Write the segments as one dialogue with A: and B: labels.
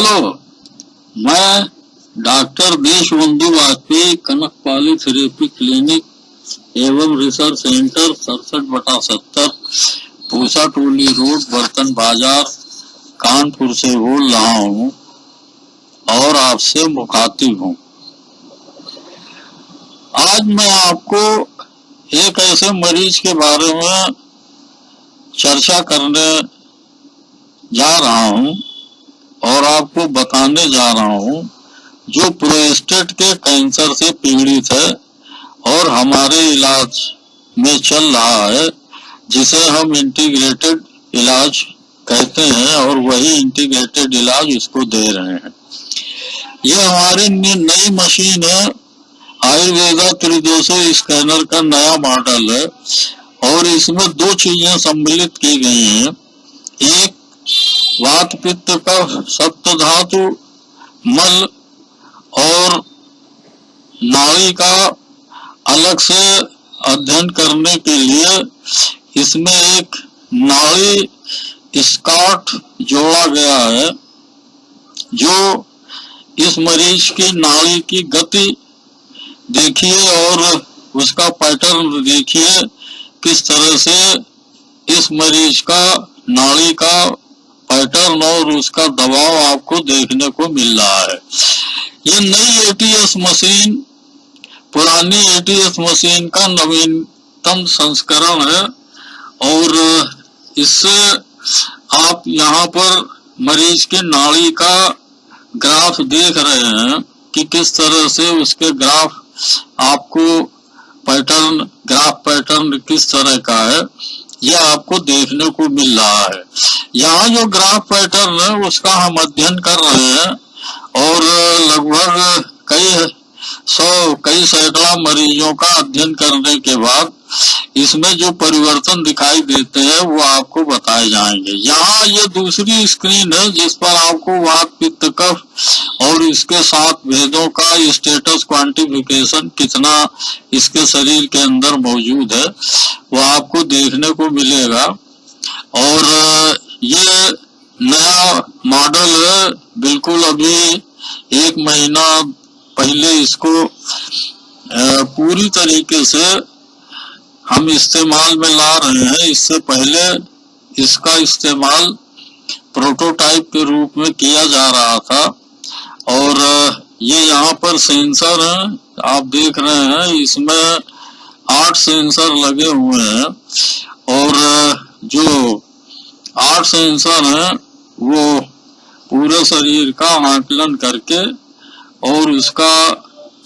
A: Hello, मैं doctor Deshbandhu Vajpayee Kanakpali therapy clinic एवं research centre 67/70 Pusa Toli road, Bartan Bazaar, Kanpur से बोल रहा हूँ और आपसे मुखातिब हूँ। आज मैं आपको एक ऐसे मरीज के बारे में चर्चा करने जा रहा हूँ और आपको बताने जा रहा हूँ जो प्रोस्टेट के कैंसर से पीड़ित है और हमारे इलाज में चल रहा है, जिसे हम इंटीग्रेटेड इलाज कहते हैं और वही इंटीग्रेटेड इलाज इसको दे रहे हैं। ये हमारी नई मशीन है, आयुर्वेदा त्रिदोषो स्कैनर का नया मॉडल है और इसमें दो चीजें सम्मिलित की गई हैं। एक वात पित्त का सप्त धातु मल और नाड़ी का अलग से अध्ययन करने के लिए इसमें एक नाड़ी स्कॉट जोड़ा गया है, जो इस मरीज की नाड़ी की गति देखिए और उसका पैटर्न देखिए, किस तरह से इस मरीज का नाड़ी का पैटर्न और उसका दबाव आपको देखने को मिल रहा है। ये नई एटीएस मशीन पुरानी एटीएस मशीन का नवीनतम संस्करण है और इससे आप यहाँ पर मरीज के नाड़ी का ग्राफ देख रहे हैं कि किस तरह से उसके ग्राफ आपको ग्राफ पैटर्न किस तरह का है, यह आपको देखने को मिल रहा है। यहाँ जो ग्राफ पैटर्न है उसका हम अध्ययन कर रहे हैं और लगभग कई सैकड़ा मरीजों का अध्ययन करने के बाद इसमें जो परिवर्तन दिखाई देते हैं वो आपको बताए जाएंगे। यहाँ ये दूसरी स्क्रीन है जिस पर आपको वात पित्त कफ और इसके 7 भेदों का स्टेटस क्वांटिफिकेशन कितना इसके शरीर के अंदर मौजूद है वो आपको देखने को मिलेगा। और ये नया मॉडल है, बिल्कुल अभी 1 महीना पहले इसको पूरी तरीके से हम इस्तेमाल में ला रहे हैं। इससे पहले इसका इस्तेमाल प्रोटोटाइप के रूप में किया जा रहा था और ये यहाँ पर सेंसर है, आप देख रहे हैं, इसमें 8 सेंसर लगे हुए हैं और जो 8 सेंसर हैं वो पूरे शरीर का आकलन करके और उसका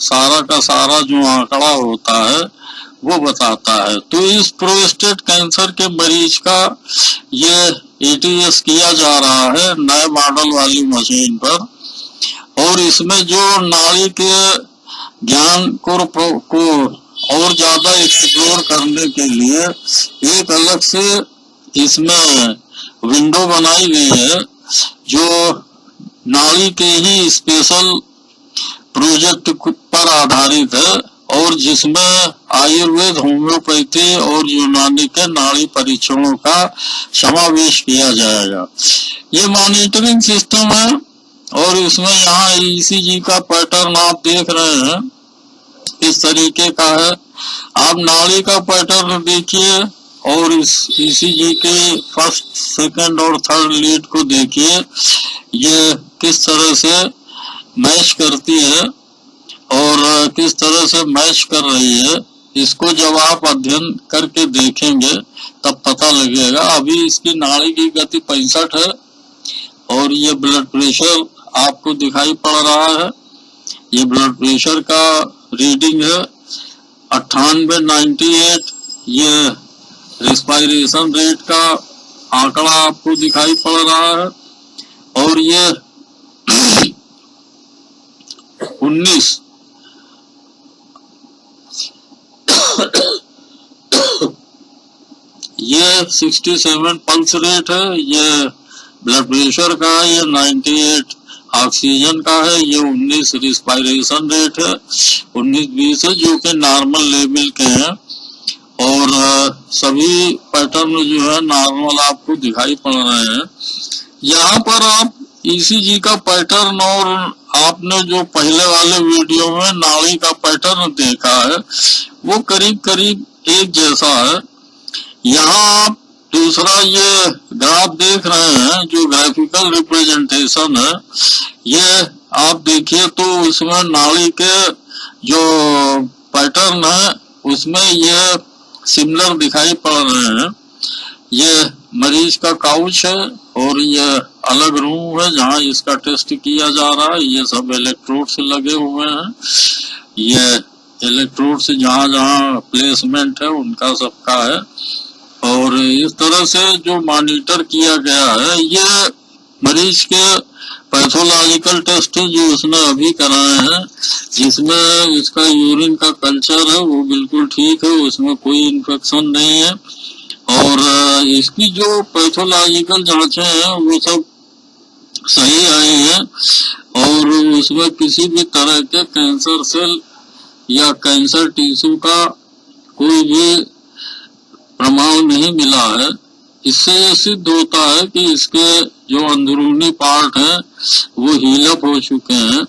A: सारा का सारा जो आंकड़ा होता है वो बताता है। तो इस प्रोस्टेट कैंसर के मरीज का ये एटीएस किया जा रहा है नए मॉडल वाली मशीन पर और इसमें जो नाड़ी के ज्ञान को और ज्यादा एक्सप्लोर करने के लिए एक अलग से इसमें विंडो बनाई गई है जो नाड़ी के ही स्पेशल प्रोजेक्ट पर आधारित है और जिसमें आयुर्वेद, होम्योपैथी और यूनानी के नाड़ी परीक्षणों का समावेश किया जाएगा। ये मॉनिटरिंग सिस्टम है और इसमें यहाँ ईसीजी का पैटर्न आप देख रहे हैं, इस तरीके का है। आप नाड़ी का पैटर्न देखिए और इस ईसीजी के फर्स्ट, सेकंड और थर्ड लीड को देखिए, ये किस तरह से मैच करती है और किस तरह से मैच कर रही है। इसको जब आप अध्ययन करके देखेंगे तब पता लगेगा। अभी इसकी नाड़ी की गति 65 है और ये ब्लड प्रेशर आपको दिखाई पड़ रहा है। ये ब्लड प्रेशर का रीडिंग है 98, 98। ये रेस्पिरेशन रेट का आंकड़ा आपको दिखाई पड़ रहा है और ये 19 ये 67 पल्स रेट है, ये ब्लड प्रेशर का है, ये 98 ऑक्सीजन का है, ये 19 रिस्पायरेशन रेट है, 19-20 है जो कि नॉर्मल लेवल के हैं और सभी पैटर्न जो है नॉर्मल आपको दिखाई पड़ रहे हैं। यहाँ पर आप ईसीजी का पैटर्न और आपने जो पहले वाले वीडियो में नाड़ी का पैटर्न देखा है वो करीब करीब एक जैसा है। यहाँ आप दूसरा ये ग्राफ देख रहे हैं जो ग्राफिकल रिप्रेजेंटेशन है, ये आप देखिए तो उसमें नाड़ी के जो पैटर्न है उसमें ये सिमिलर दिखाई पड़ रहे हैं। ये मरीज का काउच है और ये अलग रूम है जहाँ इसका टेस्ट किया जा रहा है। ये सब इलेक्ट्रोड से लगे हुए हैं, ये इलेक्ट्रोड से जहाँ जहाँ प्लेसमेंट है उनका सबका है। और इस तरह से जो मॉनिटर किया गया है ये मरीज के पैथोलॉजिकल टेस्ट जो उसने अभी कराए हैं, जिसमें इसका यूरिन का कल्चर है वो बिल्कुल ठीक है, उसमें कोई इन्फेक्शन नहीं है। और इसकी जो पैथोलॉजिकल जांचें हैं वो सब सही आई हैं और उसमें किसी भी तरह के कैंसर सेल या कैंसर टिश्यू का कोई भी प्रमाण नहीं मिला है। इससे ये सिद्ध होता है कि इसके जो अंदरूनी पार्ट हैं वो हील अप हो चुके हैं।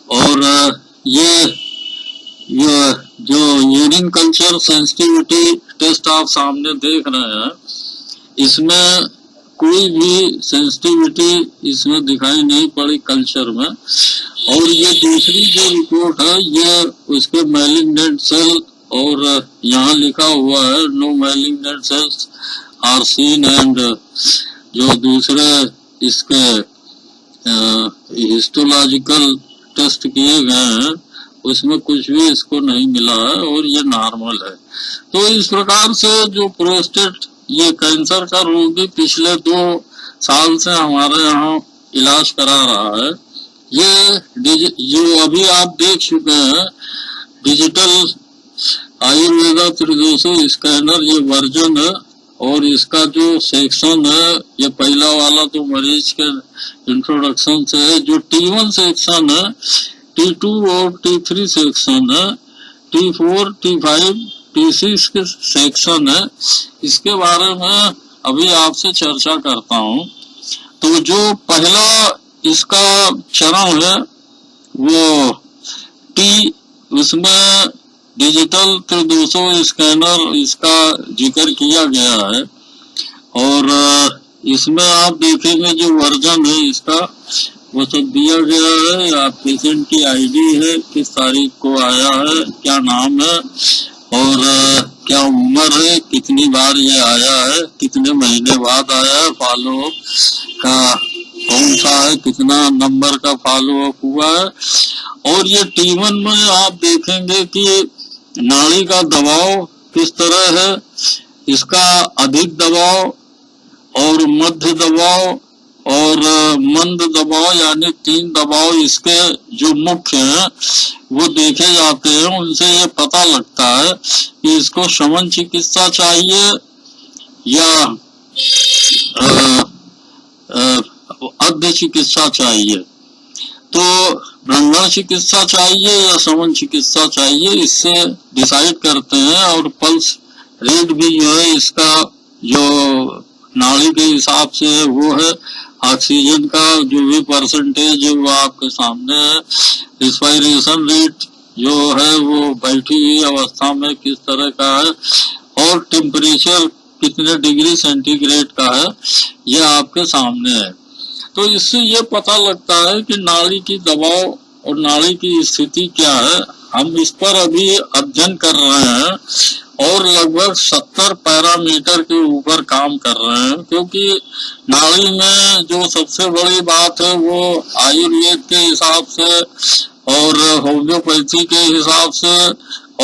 A: और ये जो यूरिन कल्चर सेंसिटिविटी टेस्ट आप सामने देख रहे हैं, इसमें कोई भी सेंसिटिविटी इसमें दिखाई नहीं पड़ी कल्चर में। और ये दूसरी जो रिपोर्ट है ये उसके मैलिग्नेंट सेल, और यहाँ लिखा हुआ है no malignant cells are seen, and जो दूसरे इसके हिस्टोलॉजिकल टेस्ट किए गए हैं उसमें कुछ भी इसको नहीं मिला है और ये नॉर्मल है। तो इस प्रकार से जो प्रोस्टेट ये कैंसर का रोगी पिछले 2 साल से हमारे यहाँ इलाज करा रहा है, ये जो अभी आप देख चुके हैं डिजिटल आयुर्वेदा 300 स्कैनर ये वर्जन है। और इसका जो सेक्शन है ये पहला वाला तो मरीज के इंट्रोडक्शन से है। जो T1 सेक्शन है, T2 और T3 सेक्शन है, T4, T5, T6 के सेक्शन है, इसके बारे में अभी आपसे चर्चा करता हूँ। तो जो पहला इसका चरण है वो T, उसमें डिजिटल 300 स्कैनर इसका जिक्र किया गया है। और इसमें आप देखेंगे जो वर्जन है इसका वो सब दिया गया है। आप पेशेंट की आईडी है, किस तारीख को आया है, क्या नाम है और क्या उम्र है, कितनी बार ये आया है, कितने महीने बाद आया है, फॉलो अप का कौन सा है, कितना नंबर का फॉलो अप हुआ है। और ये T1 में आप देखेंगे कि नाड़ी का दबाव किस तरह है, इसका अधिक दबाव और मध्य दबाव और मंद दबाव, यानी 3 दबाव इसके जो मुख्य हैं वो देखे जाते हैं। उनसे ये पता लगता है कि इसको शमन चिकित्सा चाहिए या अर्ध चिकित्सा चाहिए। तो रंगण चिकित्सा चाहिए या शमन चिकित्सा चाहिए, इससे डिसाइड करते हैं। और पल्स रेट भी जो है इसका जो नाड़ी के हिसाब से है वो है, ऑक्सीजन का जो भी परसेंटेज है वो आपके सामने है, रिस्पायरेशन रेट जो है वो बैठी हुई अवस्था में किस तरह का है, और टेम्परेचर कितने डिग्री सेंटीग्रेड का है ये आपके सामने है। तो इससे ये पता लगता है कि नाड़ी की दबाव और नाड़ी की स्थिति क्या है। हम इस पर अभी अध्ययन कर रहे हैं और लगभग 70 पैरामीटर के ऊपर काम कर रहे हैं, क्योंकि नाड़ी में जो सबसे बड़ी बात है वो आयुर्वेद के हिसाब से और होम्योपैथी के हिसाब से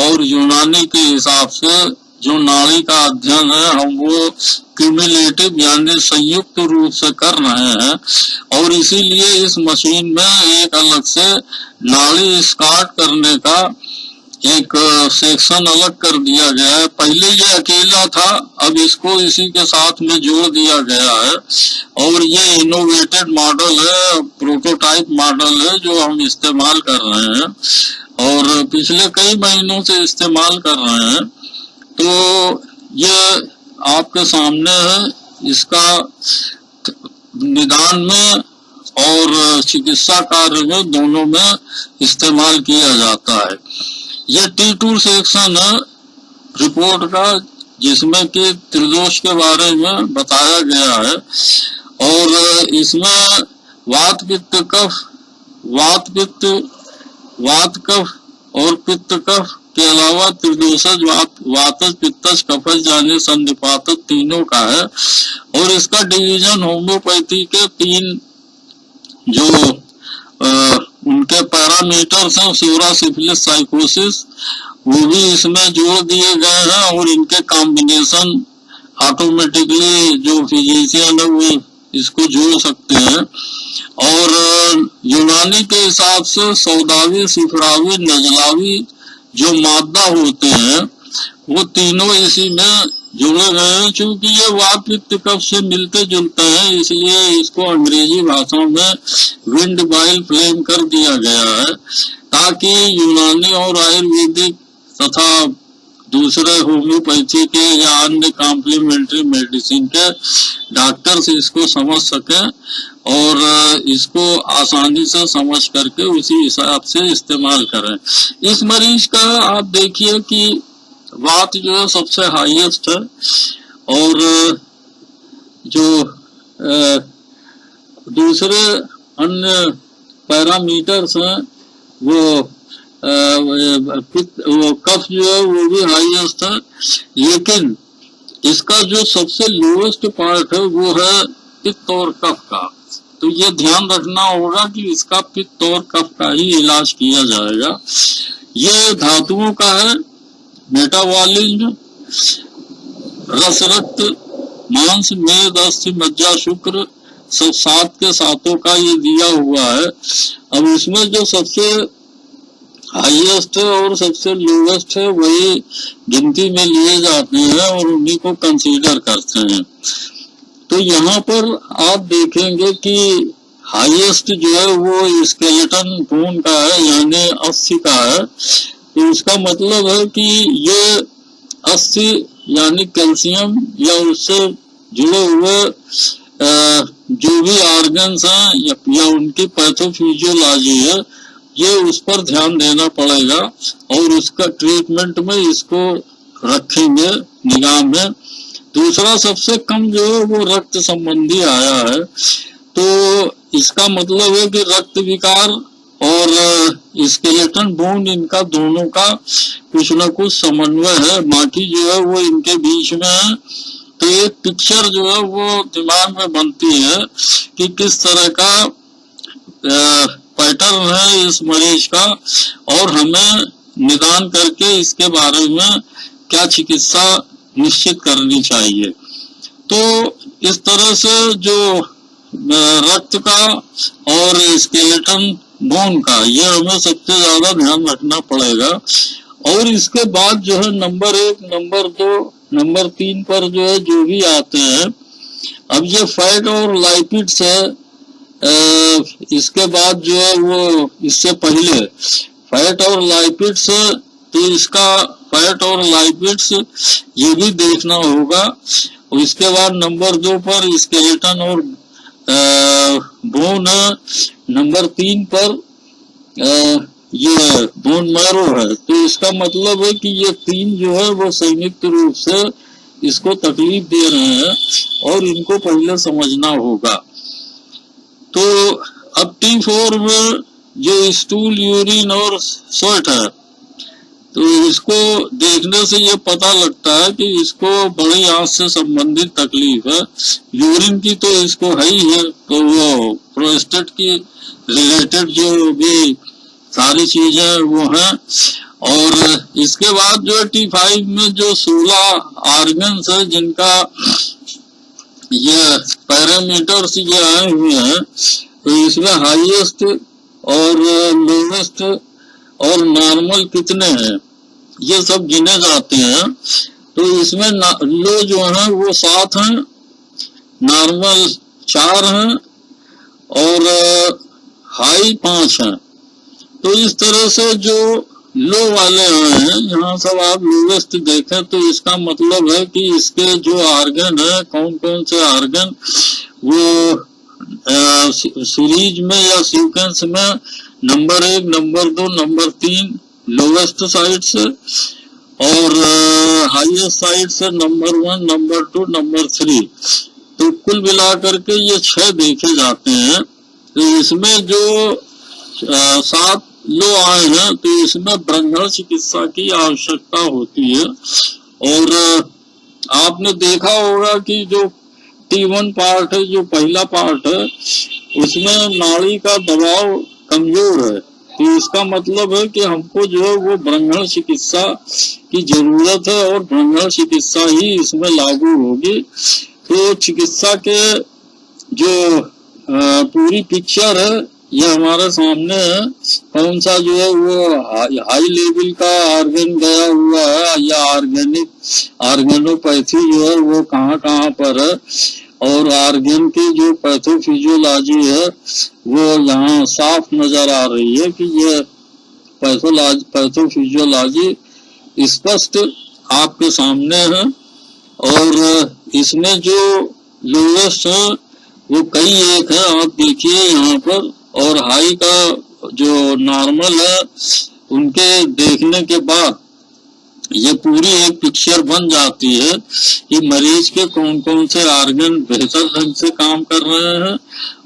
A: और यूनानी के हिसाब से जो नाड़ी का अध्ययन है हम वो क्यूमुलेटिव यानी संयुक्त रूप से कर रहे हैं। और इसीलिए इस मशीन में एक अलग से नाड़ी स्टार्ट करने का एक सेक्शन अलग कर दिया गया है। पहले ये अकेला था, अब इसको इसी के साथ में जोड़ दिया गया है। और ये इनोवेटेड मॉडल है, प्रोटोटाइप मॉडल है जो हम इस्तेमाल कर रहे हैं और पिछले कई महीनों से इस्तेमाल कर रहे हैं। तो ये आपके सामने है, इसका निदान में और चिकित्सा कार्य में दोनों में इस्तेमाल किया जाता है। यह T2 सेक्शन है रिपोर्ट का, जिसमें कि त्रिदोष के बारे में बताया गया है। और इसमें वात कफ और पित्त कफ के अलावा त्रिदोषज वातज पित्तज कफज यानी संधिपातज तीनों का है। और इसका डिवीजन होम्योपैथी के 3 जो उनके पैरामीटर्स हैं, सोरा, सिफिलिस, साइकोसिस, वो भी इसमें जोड़ दिए गए हैं। और इनके कॉम्बिनेशन ऑटोमेटिकली जो फिजिशियन है वो इसको जोड़ सकते हैं। और यूनानी के हिसाब से सौदावी, सिफरावी, नजलावी जो मादा होते हैं वो तीनों इसी में जुड़े गए हैं। चूंकि ये वात पित्त कफ से मिलते जुलते हैं, इसलिए इसको अंग्रेजी भाषा में विंड बाइल फ्लेम कर दिया गया है, ताकि यूनानी और आयुर्वेदिक तथा दूसरे होम्योपैथी के या अन्य कॉम्प्लीमेंट्री मेडिसिन के डॉक्टर्स इसको समझ सकें और इसको आसानी से समझ करके उसी हिसाब से इस्तेमाल करें। इस मरीज का आप देखिए कि वात जो है सबसे हाईएस्ट है, और जो दूसरे अन्य पैरामीटर्स हैं वो कफ जो है वो भी हाईएस्ट है। लेकिन इसका जो सबसे लोएस्ट पार्ट है वो है पित्त और कफ का। तो ये ध्यान रखना होगा कि इसका पित्त और कफ का ही इलाज किया जाएगा। ये धातुओं का है, मेटाबॉलिज्म, रस, रक्त, मांस, मेद, अस्थि, मज्जा, शुक्र, सब 7 के 7 का ये दिया हुआ है। अब इसमें जो सबसे हाईएस्ट और सबसे लोवेस्ट है वही गिनती में लिए जाते हैं और उन्हीं को कंसीडर करते हैं। तो यहाँ पर आप देखेंगे कि हाईएस्ट जो है वो स्केलेटन बोन का है, यानी अस्थि का है। तो इसका मतलब है कि ये अस्थि यानी कैल्शियम या उससे जुड़े हुए जो भी ऑर्गन्स हैं या उनकी पैथोफिजियोलॉजी है, ये उस पर ध्यान देना पड़ेगा और उसका ट्रीटमेंट में इसको रखेंगे निगाह में। दूसरा सबसे कम जो है वो रक्त संबंधी आया है। तो इसका मतलब है कि रक्त विकार और स्केलेटन बोन, इनका दोनों का कुछ न कुछ समन्वय है, बाकी जो है वो इनके बीच में है। तो एक पिक्चर जो है वो दिमाग में बनती है कि किस तरह का पैटर्न है इस मरीज का और हमें निदान करके इसके बारे में क्या चिकित्सा निश्चित करनी चाहिए। तो इस तरह से जो रक्त का और स्केलेटन बोन का, ये हमें सबसे ज्यादा ध्यान रखना पड़ेगा। और इसके बाद जो है नंबर 1, नंबर 2, नंबर 3 पर जो है जो भी आते हैं, अब ये फैट और लाइपिड्स है। इसके बाद जो है वो इससे पहले फैट और लाइपिड्स, तो इसका फैट और लाइपिड्स ये भी देखना होगा। और इसके बाद नंबर 2 पर स्केलेटन और बोन है। नंबर 3 पर ये बोन मैरो है। तो इसका मतलब है कि ये 3 जो है वो संयुक्त रूप से इसको तकलीफ दे रहे हैं और इनको पहले समझना होगा। तो अब T4 में जो स्टूल, यूरिन और स्वेट है, तो इसको देखने से ये पता लगता है कि इसको बड़ी आंत से संबंधित तकलीफ है। यूरिन की तो इसको है ही है, तो वो प्रोस्टेट की रिलेटेड जो भी सारी चीजें वो हैं। और इसके बाद जो T5 में जो 16 ऑर्गन्स है जिनका ये पैरामीटर्स ये आए हुए हैं, तो इसमें हाईएस्ट और लोवेस्ट और नॉर्मल कितने हैं ये सब गिने जाते हैं। तो इसमें लो जो है वो 7 हैं, नॉर्मल 4 हैं और हाई 5 हैं। तो इस तरह से जो लो वाले हैं, यहाँ सब आप लोवेस्ट देखें तो इसका मतलब है कि इसके जो ऑर्गन है, कौन कौन से ऑर्गन वो सीरीज में या सीक्वेंस में number 1, number 2, number 3 lowest side से और हाईएस्ट साइड से नंबर 1, नंबर 2, नंबर 3। तो कुल मिलाकर के ये 6 देखे जाते हैं। तो इसमें जो 7 लो आए हैं तो इसमें ब्रह्मण चिकित्सा की आवश्यकता होती है। और आपने देखा होगा कि जो T1 पार्ट है, जो पहला पार्ट है, उसमें नाड़ी का दबाव कमजोर है। तो इसका मतलब है कि हमको जो है वो ब्रह्मण चिकित्सा की जरूरत है और ब्रह्मण चिकित्सा ही इसमें लागू होगी। तो चिकित्सा के जो पूरी पिक्चर है ये हमारे सामने है। कौन सा जो है वो हाई लेवल का ऑर्गन गया हुआ है या ऑर्गेनोपैथी जो है वो कहाँ कहाँ पर है, और ऑर्गन की जो पैथोफिजियोलॉजी है वो यहाँ साफ नजर आ रही है कि ये पैथोफिजियोलॉजी स्पष्ट आपके सामने है। और इसमें जो लोवेस्ट है वो कई एक है, आप देखिए यहाँ पर, और हाई का जो नॉर्मल है उनके देखने के बाद ये पूरी एक पिक्चर बन जाती है कि मरीज के कौन कौन से ऑर्गन बेहतर ढंग से काम कर रहे हैं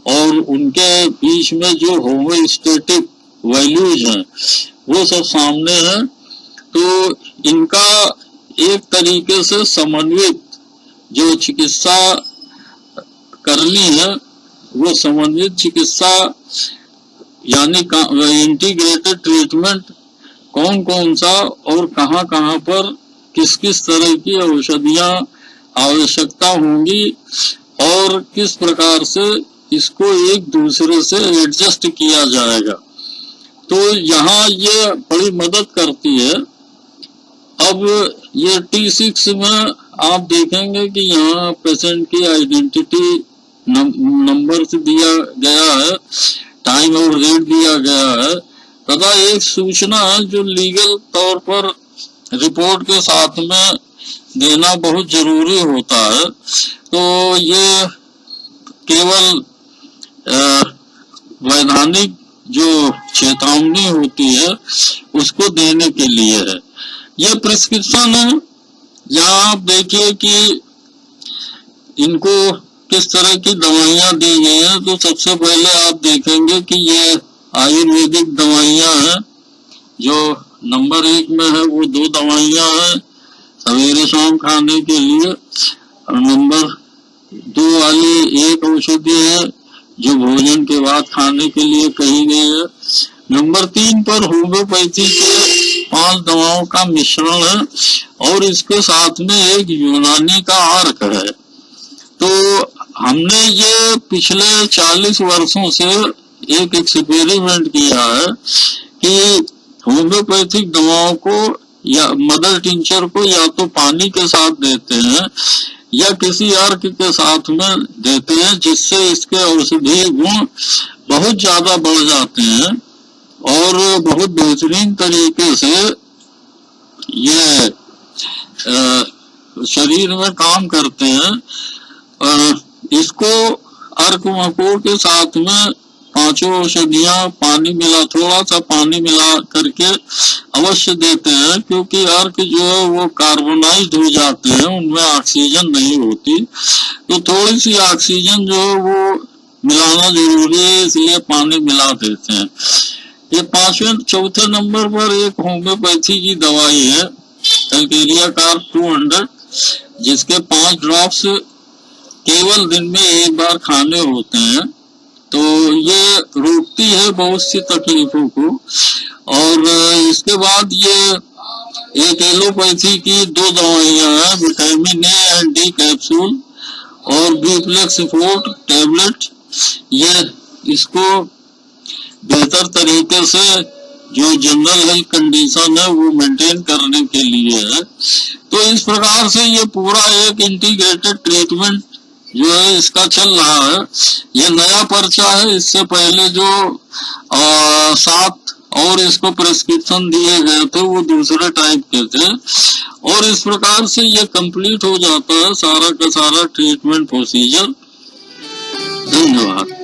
A: और उनके बीच में जो होमोस्टेटिक वैल्यूज हैं वो सब सामने है। तो इनका एक तरीके से समन्वित जो चिकित्सा करनी है वो समन्वित चिकित्सा यानी इंटीग्रेटेड ट्रीटमेंट कौन कौन सा और कहाँ कहाँ पर किस किस तरह की औषधियां आवश्यकता होंगी और किस प्रकार से इसको एक दूसरे से एडजस्ट किया जाएगा। तो यहाँ ये बड़ी मदद करती है। अब ये T6 में आप देखेंगे कि यहाँ पेशेंट की आइडेंटिटी नंबर से दिया गया है, टाइम और रेट दिया गया है तथा एक सूचना है जो लीगल तौर पर रिपोर्ट के साथ में देना बहुत जरूरी होता है। तो ये केवल वैधानिक जो चेतावनी होती है उसको देने के लिए है। ये प्रिस्क्रिप्शन है। यहाँ आप देखिए कि इनको किस तरह की दवाइयाँ दी गई हैं। तो सबसे पहले आप देखेंगे कि ये आयुर्वेदिक दवाइयाँ हैं। जो नंबर 1 में है वो 2 दवाइयाँ हैं सवेरे शाम खाने के लिए, और नंबर 2 वाली एक औषधि है जो भोजन के बाद खाने के लिए कही गई है। नंबर 3 पर होम्योपैथी के 5 दवाओं का मिश्रण है और इसके साथ में एक यूनानी का अर्क है। तो हमने ये पिछले 40 वर्षों से एक एक्सपेरिमेंट किया है कि होम्योपैथिक दवाओं को या मदर टिंचर को या तो पानी के साथ देते हैं या किसी अर्क के साथ में देते हैं, जिससे इसके औषधीय गुण बहुत ज्यादा बढ़ जाते हैं और बहुत बेहतरीन तरीके से ये शरीर में काम करते हैं। इसको अर्क मकोड़ के साथ में 5 औषधियां पानी मिला, थोड़ा सा पानी मिला करके अवश्य देते हैं, क्योंकि अर्क जो है वो कार्बोनाइज्ड हो जाते हैं, उनमें ऑक्सीजन नहीं होती। तो थोड़ी सी ऑक्सीजन जो है वो मिलाना जरूरी है, इसलिए पानी मिला देते हैं। ये 4 नंबर पर एक होम्योपैथी की दवाई है कैलकेरिया कार्ब 200, जिसके 5 ड्रॉप्स केवल दिन में एक बार खाने होते हैं। तो ये रोकती है बहुत सी तकलीफों को। और इसके बाद ये एक एलोपैथी की 2 दवाइयां हैं, vitamin A and D capsule और बीफ्लेक्स फोर्ट टैबलेट। ये इसको बेहतर तरीके से जो जनरल हेल्थ कंडीशन है वो मेंटेन करने के लिए है। तो इस प्रकार से ये पूरा एक इंटीग्रेटेड ट्रीटमेंट जो है इसका चल रहा है। ये नया पर्चा है, इससे पहले जो 7 और इसको प्रेस्क्रिप्शन दिए गए थे वो दूसरे टाइप के थे। और इस प्रकार से ये कंप्लीट हो जाता है सारा का सारा ट्रीटमेंट प्रोसीजर। धन्यवाद।